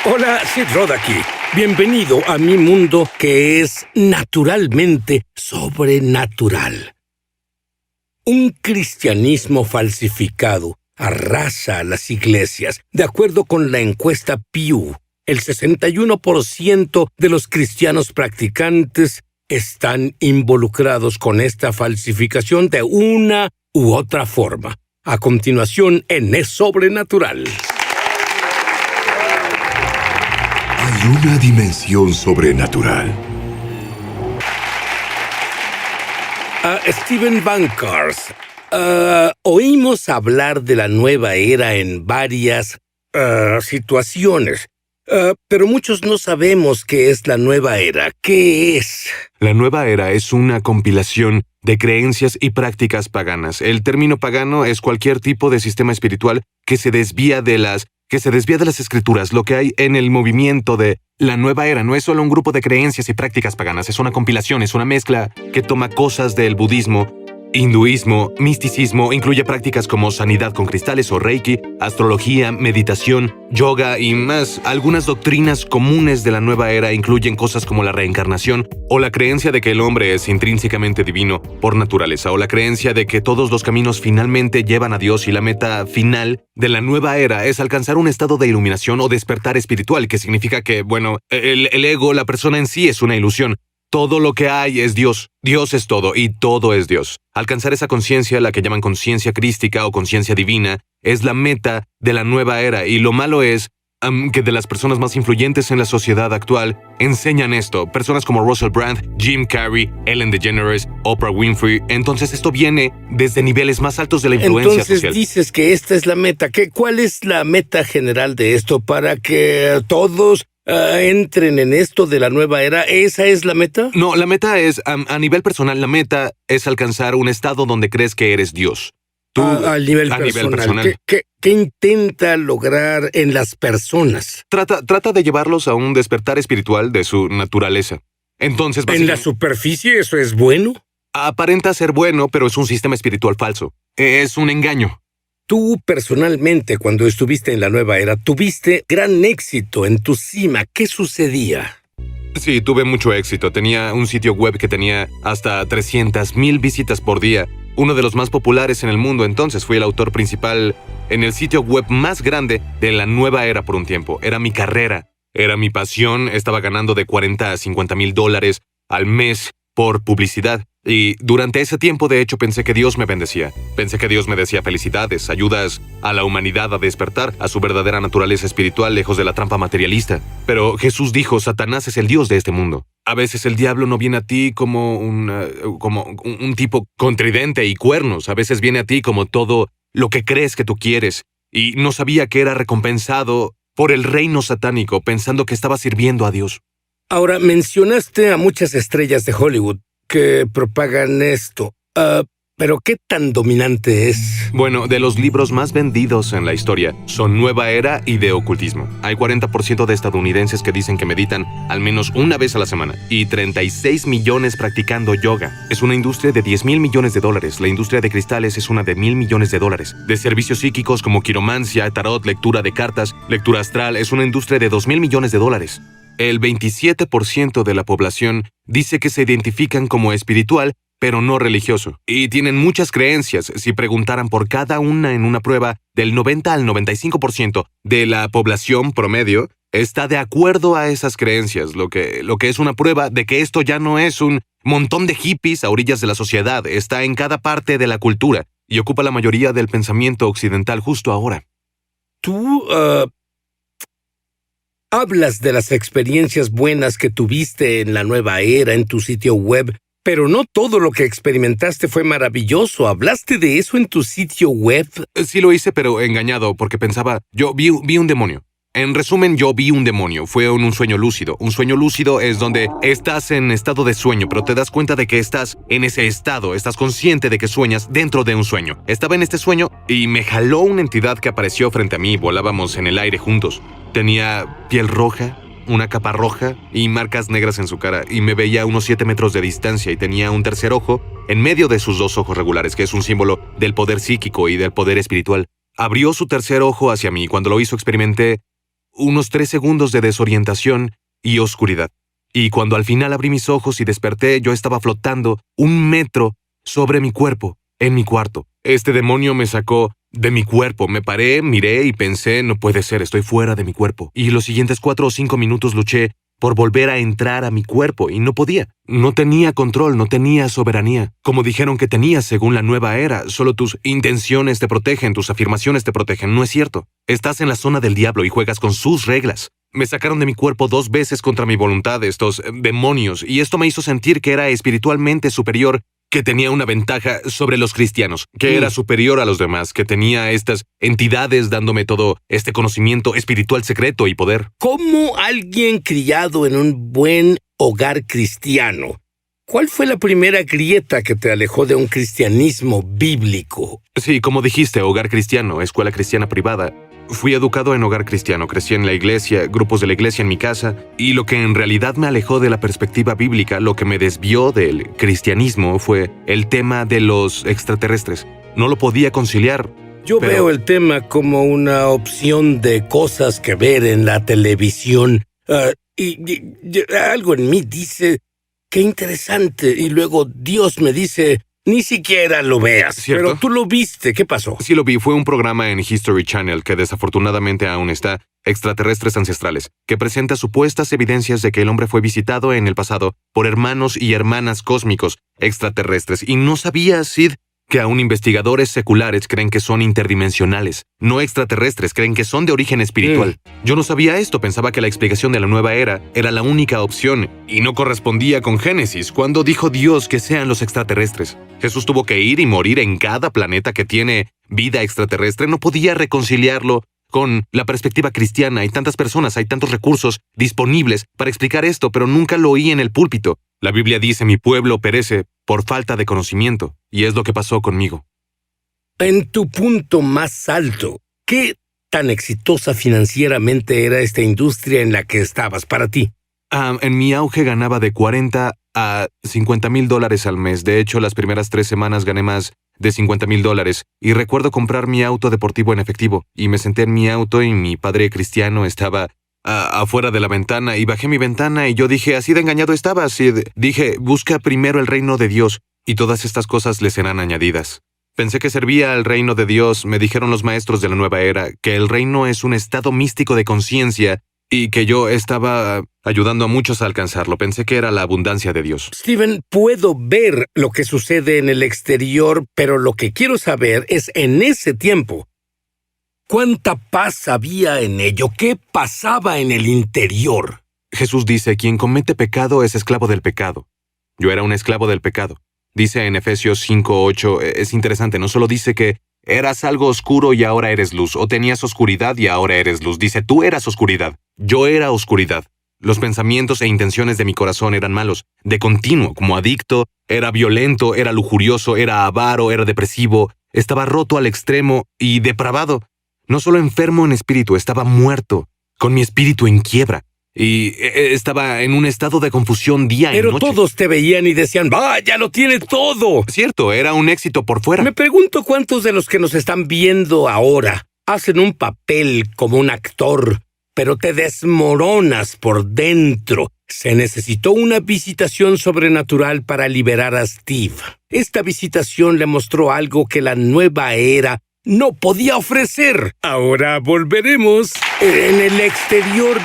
Hola, Sid Roth aquí. Bienvenido a mi mundo que es naturalmente sobrenatural. Un cristianismo falsificado arrasa a las iglesias. De acuerdo con la encuesta Pew, el 61% de los cristianos practicantes están involucrados con esta falsificación de una u otra forma. A continuación, en Es Sobrenatural. Hay una dimensión sobrenatural. Stephen Bankers, oímos hablar de la nueva era en varias situaciones, pero muchos no sabemos qué es la nueva era. ¿Qué es? La nueva era es una compilación de creencias y prácticas paganas. El término pagano es cualquier tipo de sistema espiritual que se desvía de las escrituras. Lo que hay en el movimiento de la nueva era no es solo un grupo de creencias y prácticas paganas, es una compilación, es una mezcla que toma cosas del budismo, hinduismo, misticismo, incluye prácticas como sanidad con cristales o reiki, astrología, meditación, yoga y más. Algunas doctrinas comunes de la nueva era incluyen cosas como la reencarnación o la creencia de que el hombre es intrínsecamente divino por naturaleza, o la creencia de que todos los caminos finalmente llevan a Dios y la meta final de la nueva era es alcanzar un estado de iluminación o despertar espiritual, que significa que, el ego, la persona en sí es una ilusión. Todo lo que hay es Dios. Dios es todo y todo es Dios. Alcanzar esa conciencia, la que llaman conciencia crística o conciencia divina, es la meta de la nueva era, y lo malo es que de las personas más influyentes en la sociedad actual enseñan esto. Personas como Russell Brand, Jim Carrey, Ellen DeGeneres, Oprah Winfrey. Entonces esto viene desde niveles más altos de la influencia social. Entonces dices que esta es la meta. ¿Cuál es la meta general de esto para que todos entren en esto de la nueva era? ¿Esa es la meta? No, la meta es, a nivel personal, la meta es alcanzar un estado donde crees que eres Dios. Tú, a nivel personal. ¿Qué intenta lograr en las personas? Trata de llevarlos a un despertar espiritual de su naturaleza. Entonces, ¿En la superficie eso es bueno? Aparenta ser bueno, pero es un sistema espiritual falso. Es un engaño. Tú, personalmente, cuando estuviste en la nueva era, tuviste gran éxito en tu cima. ¿Qué sucedía? Sí, tuve mucho éxito. Tenía un sitio web que tenía hasta 300,000 visitas por día. Uno de los más populares en el mundo. Entonces fui el autor principal en el sitio web más grande de la nueva era por un tiempo. Era mi carrera, era mi pasión. Estaba ganando de $40,000 a $50,000 al mes por publicidad. Y durante ese tiempo, de hecho, pensé que Dios me bendecía. Pensé que Dios me decía felicidades, ayudas a la humanidad a despertar a su verdadera naturaleza espiritual lejos de la trampa materialista. Pero Jesús dijo, Satanás es el Dios de este mundo. A veces el diablo no viene a ti como un tipo con tridente y cuernos. A veces viene a ti como todo lo que crees que tú quieres. Y no sabía que era recompensado por el reino satánico, pensando que estaba sirviendo a Dios. Ahora, mencionaste a muchas estrellas de Hollywood que propagan esto. ¿Pero qué tan dominante es? Bueno, de los libros más vendidos en la historia son Nueva Era y de Ocultismo. Hay 40% de estadounidenses que dicen que meditan al menos una vez a la semana y 36 millones practicando yoga. Es una industria de $10,000 millones. La industria de cristales es una de $1,000 millones. De servicios psíquicos como quiromancia, tarot, lectura de cartas, lectura astral, es una industria de $2,000 millones. El 27% de la población dice que se identifican como espiritual, pero no religioso. Y tienen muchas creencias. Si preguntaran por cada una en una prueba, del 90 al 95% de la población promedio está de acuerdo a esas creencias, lo que es una prueba de que esto ya no es un montón de hippies a orillas de la sociedad. Está en cada parte de la cultura y ocupa la mayoría del pensamiento occidental justo ahora. Tú, hablas de las experiencias buenas que tuviste en la nueva era en tu sitio web, pero no todo lo que experimentaste fue maravilloso. ¿Hablaste de eso en tu sitio web? Sí lo hice, pero engañado, porque pensaba, yo vi un demonio. En resumen, yo vi un demonio. Fue un sueño lúcido. Un sueño lúcido es donde estás en estado de sueño, pero te das cuenta de que estás en ese estado. Estás consciente de que sueñas dentro de un sueño. Estaba en este sueño y me jaló una entidad que apareció frente a mí. Volábamos en el aire juntos. Tenía piel roja, una capa roja y marcas negras en su cara, y me veía a unos 7 metros de distancia y tenía un tercer ojo en medio de sus 2 ojos regulares, que es un símbolo del poder psíquico y del poder espiritual. Abrió su tercer ojo hacia mí y cuando lo hizo experimenté unos 3 segundos de desorientación y oscuridad. Y cuando al final abrí mis ojos y desperté, yo estaba flotando 1 metro sobre mi cuerpo, en mi cuarto. Este demonio me sacó de mi cuerpo. Me paré, miré y pensé, no puede ser, estoy fuera de mi cuerpo. Y los siguientes 4 o 5 minutos luché por volver a entrar a mi cuerpo y no podía. No tenía control, no tenía soberanía. Como dijeron que tenías según la nueva era, solo tus intenciones te protegen, tus afirmaciones te protegen. No es cierto. Estás en la zona del diablo y juegas con sus reglas. Me sacaron de mi cuerpo 2 veces contra mi voluntad estos demonios, y esto me hizo sentir que era espiritualmente superior, que tenía una ventaja sobre los cristianos, que era superior a los demás, que tenía estas entidades dándome todo este conocimiento espiritual secreto y poder. ¿Cómo alguien criado en un buen hogar cristiano? ¿Cuál fue la primera grieta que te alejó de un cristianismo bíblico? Sí, como dijiste, hogar cristiano, escuela cristiana privada. Fui educado en hogar cristiano, crecí en la iglesia, grupos de la iglesia en mi casa, y lo que en realidad me alejó de la perspectiva bíblica, lo que me desvió del cristianismo, fue el tema de los extraterrestres. No lo podía conciliar. Yo veo el tema como una opción de cosas que ver en la televisión, y algo en mí dice, qué interesante, y luego Dios me dice, ni siquiera lo veas. ¿Cierto? Pero tú lo viste, ¿qué pasó? Sí lo vi, fue un programa en History Channel que desafortunadamente aún está, Extraterrestres Ancestrales, que presenta supuestas evidencias de que el hombre fue visitado en el pasado por hermanos y hermanas cósmicos extraterrestres. Y no sabía, Sid, que aún investigadores seculares creen que son interdimensionales, no extraterrestres, creen que son de origen espiritual. Yo no sabía esto, pensaba que la explicación de la nueva era la única opción, y no correspondía con Génesis, cuando dijo Dios que sean los extraterrestres. Jesús tuvo que ir y morir en cada planeta que tiene vida extraterrestre, no podía reconciliarlo con la perspectiva cristiana. Hay tantas personas, hay tantos recursos disponibles para explicar esto, pero nunca lo oí en el púlpito. La Biblia dice, mi pueblo perece por falta de conocimiento, y es lo que pasó conmigo. En tu punto más alto, ¿qué tan exitosa financieramente era esta industria en la que estabas para ti? En mi auge ganaba de $40,000 a $50,000 al mes. De hecho, las primeras 3 semanas gané más de $50,000, y recuerdo comprar mi auto deportivo en efectivo, y me senté en mi auto y mi padre cristiano estaba afuera de la ventana, y bajé mi ventana y yo dije, así de engañado estaba, Sid. Dije, busca primero el reino de Dios y todas estas cosas le serán añadidas. Pensé que servía al reino de Dios. Me dijeron los maestros de la nueva era que el reino es un estado místico de conciencia y que yo estaba ayudando a muchos a alcanzarlo. Pensé que era la abundancia de Dios. Steven, puedo ver lo que sucede en el exterior, pero lo que quiero saber es en ese tiempo, ¿cuánta paz había en ello? ¿Qué pasaba en el interior? Jesús dice, quien comete pecado es esclavo del pecado. Yo era un esclavo del pecado. Dice en Efesios 5:8, es interesante, no solo dice que eras algo oscuro y ahora eres luz, o tenías oscuridad y ahora eres luz. Dice, tú eras oscuridad, yo era oscuridad. Los pensamientos e intenciones de mi corazón eran malos, de continuo, como adicto, era violento, era lujurioso, era avaro, era depresivo, estaba roto al extremo y depravado. No solo enfermo en espíritu, estaba muerto, con mi espíritu en quiebra. Y estaba en un estado de confusión día y noche. Pero todos te veían y decían, ¡vaya, lo tiene todo! Cierto, era un éxito por fuera. Me pregunto cuántos de los que nos están viendo ahora hacen un papel como un actor, pero te desmoronas por dentro. Se necesitó una visitación sobrenatural para liberar a Steve. Esta visitación le mostró algo que la nueva era no podía ofrecer. Ahora volveremos en el exterior.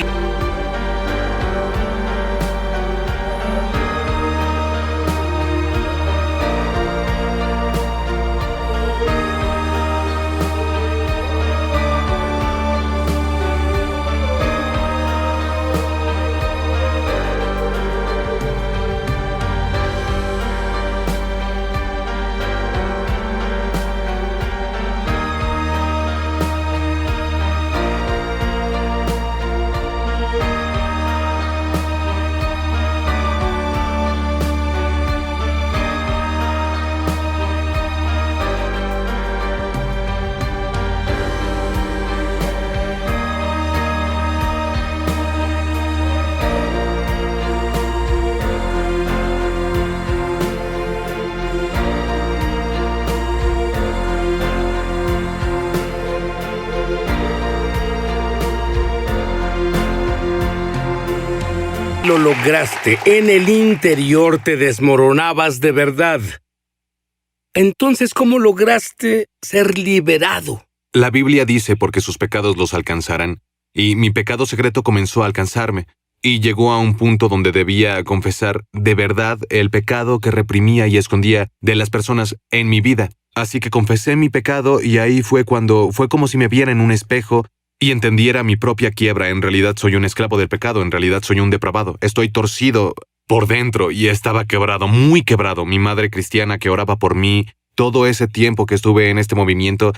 lo lograste. En el interior te desmoronabas de verdad. Entonces, ¿cómo lograste ser liberado? La Biblia dice porque sus pecados los alcanzarán, y mi pecado secreto comenzó a alcanzarme, y llegó a un punto donde debía confesar de verdad el pecado que reprimía y escondía de las personas en mi vida. Así que confesé mi pecado y ahí fue como si me viera en un espejo y entendiera mi propia quiebra. En realidad soy un esclavo del pecado, en realidad soy un depravado. Estoy torcido por dentro y estaba quebrado, muy quebrado. Mi madre cristiana que oraba por mí todo ese tiempo que estuve en este movimiento,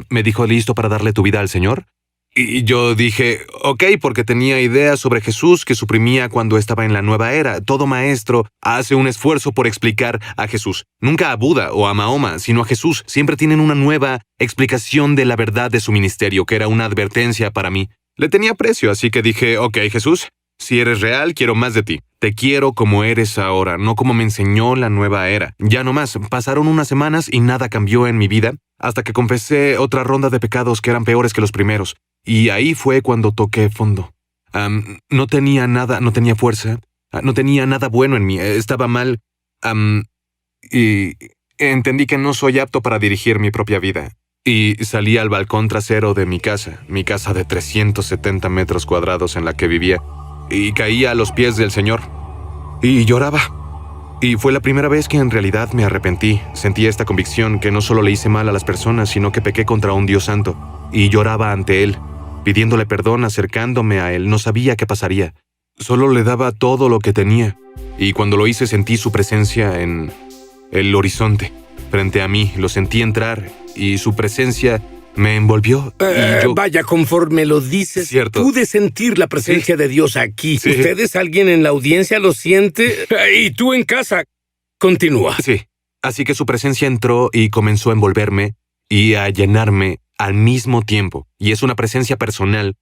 me dijo, ¿listo para darle tu vida al Señor? Y yo dije, ok, porque tenía ideas sobre Jesús que suprimía cuando estaba en la nueva era. Todo maestro hace un esfuerzo por explicar a Jesús. Nunca a Buda o a Mahoma, sino a Jesús. Siempre tienen una nueva explicación de la verdad de su ministerio, que era una advertencia para mí. Le tenía aprecio, así que dije, ok, Jesús, si eres real, quiero más de ti. Te quiero como eres ahora, no como me enseñó la nueva era. Ya no más, pasaron unas semanas y nada cambió en mi vida, hasta que confesé otra ronda de pecados que eran peores que los primeros. Y ahí fue cuando toqué fondo. No tenía nada, no tenía fuerza, no tenía nada bueno en mí, estaba mal. Y entendí que no soy apto para dirigir mi propia vida. Y salí al balcón trasero de mi casa de 370 metros cuadrados en la que vivía, y caía a los pies del Señor. Y lloraba. Y fue la primera vez que en realidad me arrepentí. Sentí esta convicción que no solo le hice mal a las personas, sino que pequé contra un Dios santo. Y lloraba ante Él, pidiéndole perdón, acercándome a Él. No sabía qué pasaría. Solo le daba todo lo que tenía. Y cuando lo hice sentí su presencia en el horizonte. Frente a mí, lo sentí entrar y su presencia me envolvió. Y yo... Vaya, conforme lo dices, Cierto. pude sentir la presencia de Dios aquí. Sí. ¿Ustedes, alguien en la audiencia, lo siente? Y tú en casa. Continúa. Sí. Así que su presencia entró y comenzó a envolverme y a llenarme al mismo tiempo. Y es una presencia personal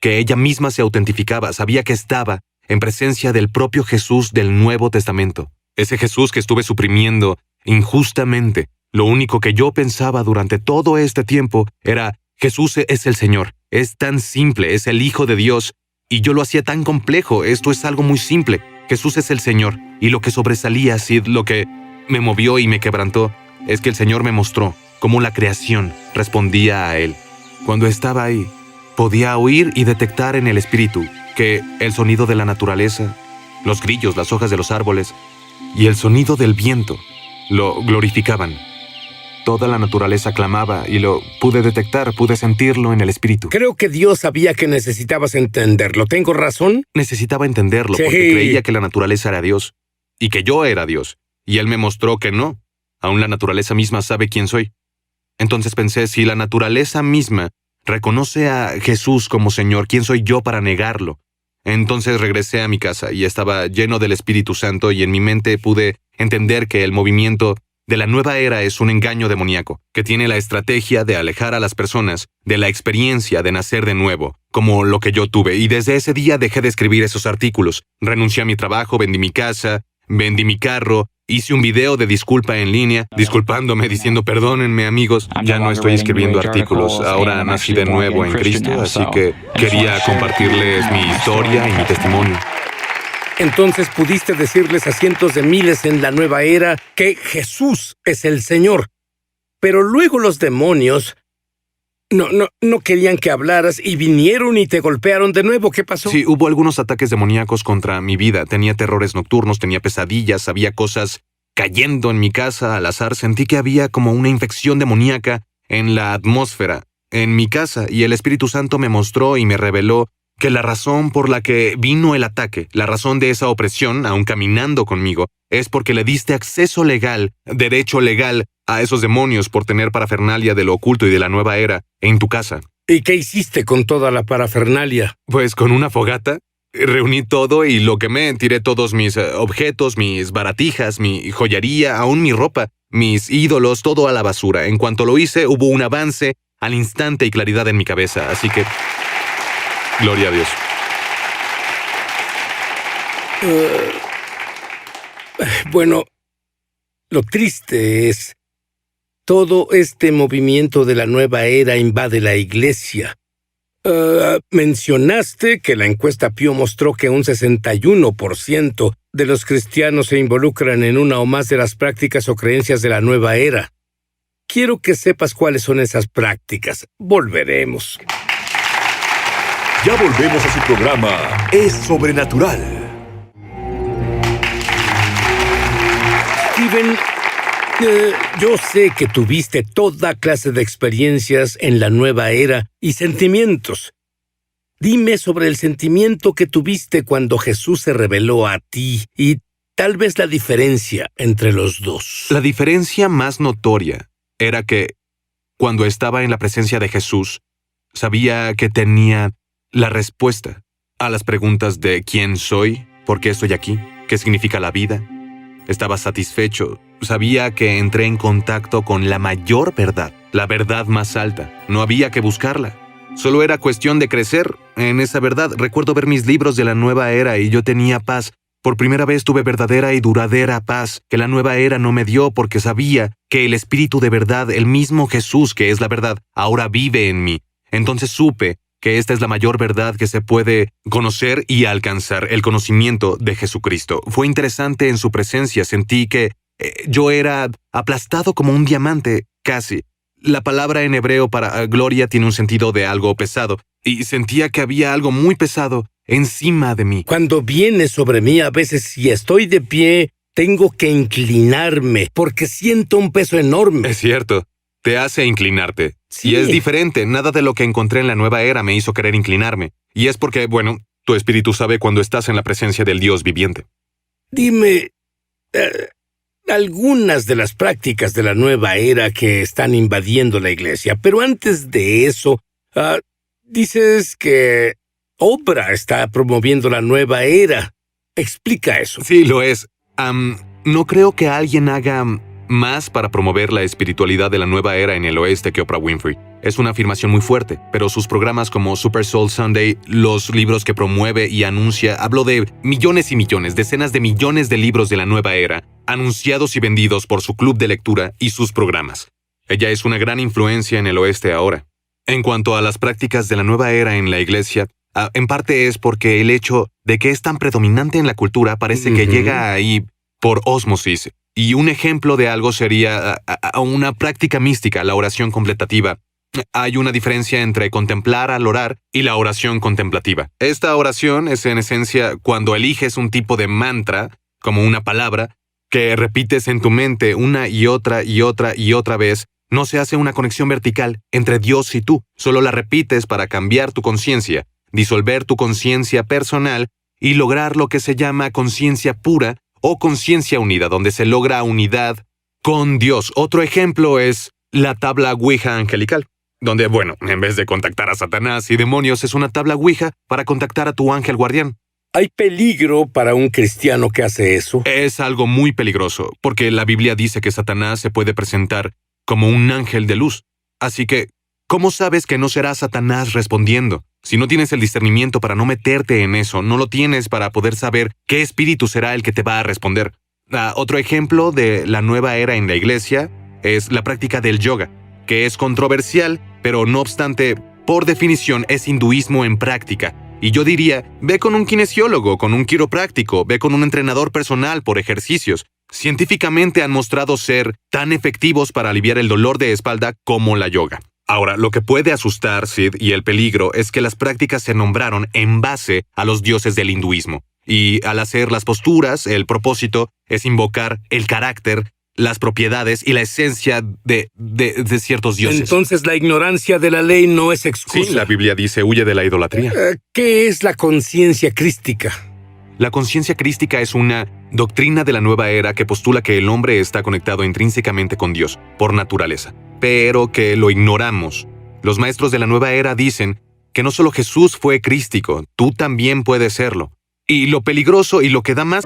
que ella misma se autentificaba. Sabía que estaba en presencia del propio Jesús del Nuevo Testamento. Ese Jesús que estuve suprimiendo injustamente. Lo único que yo pensaba durante todo este tiempo era, Jesús es el Señor. Es tan simple, es el Hijo de Dios. Y yo lo hacía tan complejo. Esto es algo muy simple. Jesús es el Señor. Y lo que sobresalía, Sid, lo que me movió y me quebrantó, es que el Señor me mostró cómo la creación respondía a Él. Cuando estaba ahí, podía oír y detectar en el espíritu que el sonido de la naturaleza, los grillos, las hojas de los árboles y el sonido del viento lo glorificaban. Toda la naturaleza clamaba y lo pude detectar, pude sentirlo en el espíritu. Creo que Dios sabía que necesitabas entenderlo. ¿Tengo razón? Necesitaba entenderlo Sí. porque creía que la naturaleza era Dios y que yo era Dios. Y Él me mostró que no. Aún la naturaleza misma sabe quién soy. Entonces pensé, si la naturaleza misma reconoce a Jesús como Señor, ¿quién soy yo para negarlo? Entonces regresé a mi casa y estaba lleno del Espíritu Santo y en mi mente pude entender que el movimiento de la nueva era es un engaño demoníaco, que tiene la estrategia de alejar a las personas de la experiencia de nacer de nuevo, como lo que yo tuve. Y desde ese día dejé de escribir esos artículos. Renuncié a mi trabajo, vendí mi casa, vendí mi carro, hice un video de disculpa en línea, disculpándome, diciendo perdónenme amigos, ya no estoy escribiendo artículos, ahora nací de nuevo en Cristo, así que quería compartirles mi historia y mi testimonio. Entonces pudiste decirles a cientos de miles en la nueva era que Jesús es el Señor. Pero luego los demonios no querían que hablaras y vinieron y te golpearon de nuevo. ¿Qué pasó? Sí, hubo algunos ataques demoníacos contra mi vida. Tenía terrores nocturnos, tenía pesadillas, había cosas cayendo en mi casa al azar. Sentí que había como una infección demoníaca en la atmósfera, en mi casa, y el Espíritu Santo me mostró y me reveló que la razón por la que vino el ataque, la razón de esa opresión, aún caminando conmigo, es porque le diste acceso legal, derecho legal, a esos demonios por tener parafernalia de lo oculto y de la nueva era en tu casa. ¿Y qué hiciste con toda la parafernalia? Pues con una fogata, reuní todo y lo quemé, tiré todos mis objetos, mis baratijas, mi joyería, aún mi ropa, mis ídolos, todo a la basura. En cuanto lo hice, hubo un avance al instante y claridad en mi cabeza, así que... Gloria a Dios. Bueno, lo triste es... todo este movimiento de la nueva era invade la iglesia. Mencionaste que la encuesta Pew mostró que un 61% de los cristianos se involucran en una o más de las prácticas o creencias de la nueva era. Quiero que sepas cuáles son esas prácticas. Volveremos. Ya volvemos a su programa Es Sobrenatural. Steven, yo sé que tuviste toda clase de experiencias en la nueva era y sentimientos. Dime sobre el sentimiento que tuviste cuando Jesús se reveló a ti y tal vez la diferencia entre los dos. La diferencia más notoria era que, cuando estaba en la presencia de Jesús, sabía que tenía la respuesta a las preguntas de quién soy, por qué estoy aquí, qué significa la vida. Estaba satisfecho. Sabía que entré en contacto con la mayor verdad, la verdad más alta. No había que buscarla. Solo era cuestión de crecer en esa verdad. Recuerdo ver mis libros de la nueva era y yo tenía paz. Por primera vez tuve verdadera y duradera paz que la nueva era no me dio porque sabía que el Espíritu de verdad, el mismo Jesús que es la verdad, ahora vive en mí. Entonces supe que esta es la mayor verdad que se puede conocer y alcanzar, el conocimiento de Jesucristo. Fue interesante en su presencia. Sentí que yo era aplastado como un diamante, casi. La palabra en hebreo para gloria tiene un sentido de algo pesado, y sentía que había algo muy pesado encima de mí. Cuando viene sobre mí, a veces si estoy de pie, tengo que inclinarme porque siento un peso enorme. Es cierto, te hace inclinarte. Sí. Y es diferente, nada de lo que encontré en la nueva era me hizo querer inclinarme. Y es porque, bueno, tu espíritu sabe cuando estás en la presencia del Dios viviente. Dime, algunas de las prácticas de la nueva era que están invadiendo la iglesia, pero antes de eso, dices que Oprah está promoviendo la nueva era. Explica eso. Sí, lo es. No creo que alguien haga más para promover la espiritualidad de la nueva era en el oeste que Oprah Winfrey. Es una afirmación muy fuerte, pero sus programas como Super Soul Sunday, los libros que promueve y anuncia, hablo de millones y millones, decenas de millones de libros de la nueva era, anunciados y vendidos por su club de lectura y sus programas. Ella es una gran influencia en el oeste ahora. En cuanto a las prácticas de la nueva era en la iglesia, en parte es porque el hecho de que es tan predominante en la cultura parece que llega ahí por ósmosis. Y un ejemplo de algo sería una práctica mística, la oración contemplativa. Hay una diferencia entre contemplar al orar y la oración contemplativa. Esta oración es en esencia cuando eliges un tipo de mantra, como una palabra, que repites en tu mente una y otra y otra y otra vez. No se hace una conexión vertical entre Dios y tú, solo la repites para cambiar tu conciencia, disolver tu conciencia personal y lograr lo que se llama conciencia pura o conciencia unida, donde se logra unidad con Dios. Otro ejemplo es la tabla Ouija angelical, donde, bueno, en vez de contactar a Satanás y demonios, es una tabla Ouija para contactar a tu ángel guardián. ¿Hay peligro para un cristiano que hace eso? Es algo muy peligroso, porque la Biblia dice que Satanás se puede presentar como un ángel de luz. Así que, ¿cómo sabes que no será Satanás respondiendo? Si no tienes el discernimiento para no meterte en eso, no lo tienes para poder saber qué espíritu será el que te va a responder. Otro ejemplo de la nueva era en la iglesia es la práctica del yoga, que es controversial, pero no obstante, por definición es hinduismo en práctica. Y yo diría, ve con un kinesiólogo, con un quiropráctico, ve con un entrenador personal por ejercicios. Científicamente han mostrado ser tan efectivos para aliviar el dolor de espalda como la yoga. Ahora, lo que puede asustar, Sid, y el peligro es que las prácticas se nombraron en base a los dioses del hinduismo. Y al hacer las posturas, el propósito es invocar el carácter, las propiedades y la esencia de ciertos dioses. Entonces la ignorancia de la ley no es excusa. Sí, la Biblia dice, huye de la idolatría. ¿Qué es la conciencia crística? La conciencia crística es una doctrina de la nueva era que postula que el hombre está conectado intrínsecamente con Dios, por naturaleza, pero que lo ignoramos. Los maestros de la nueva era dicen que no solo Jesús fue crístico, tú también puedes serlo. Y lo peligroso y lo que da más...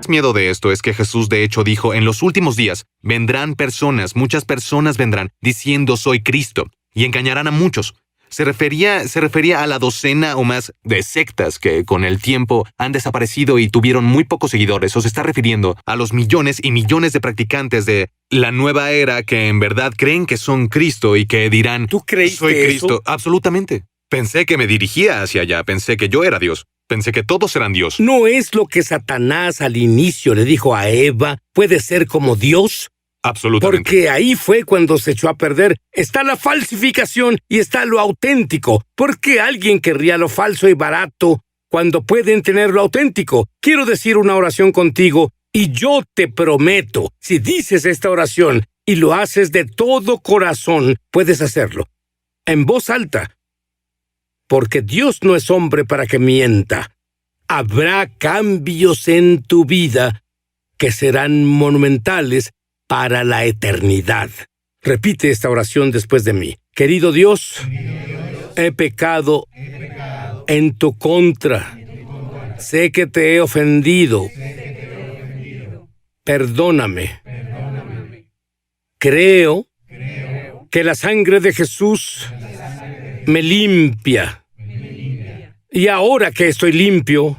más miedo de esto es que Jesús de hecho dijo, en los últimos días vendrán personas, muchas personas vendrán diciendo soy Cristo y engañarán a muchos. Se refería a la docena o más de sectas que con el tiempo han desaparecido y tuvieron muy pocos seguidores, o se está refiriendo a los millones y millones de practicantes de la nueva era que en verdad creen que son Cristo y que dirán, ¿Tú creíste soy Cristo? eso? Absolutamente. Pensé que me dirigía hacia allá, pensé que yo era Dios, pensé que todos eran Dios. ¿No es lo que Satanás al inicio le dijo a Eva, puede ser como Dios? Absolutamente. Porque ahí fue cuando se echó a perder. Está la falsificación y está lo auténtico. ¿Por qué alguien querría lo falso y barato cuando pueden tener lo auténtico? Quiero decir una oración contigo y yo te prometo, si dices esta oración y lo haces de todo corazón, puedes hacerlo. En voz alta. Porque Dios no es hombre para que mienta. Habrá cambios en tu vida que serán monumentales para la eternidad. Repite esta oración después de mí. Querido Dios, he pecado en tu contra. Sé que te he ofendido. Perdóname. Creo que la sangre de Jesús me limpia. Y ahora que estoy limpio,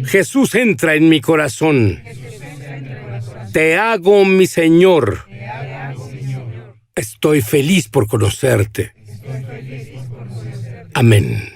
Jesús entra en mi corazón. Te hago mi Señor. Estoy feliz por conocerte. Amén.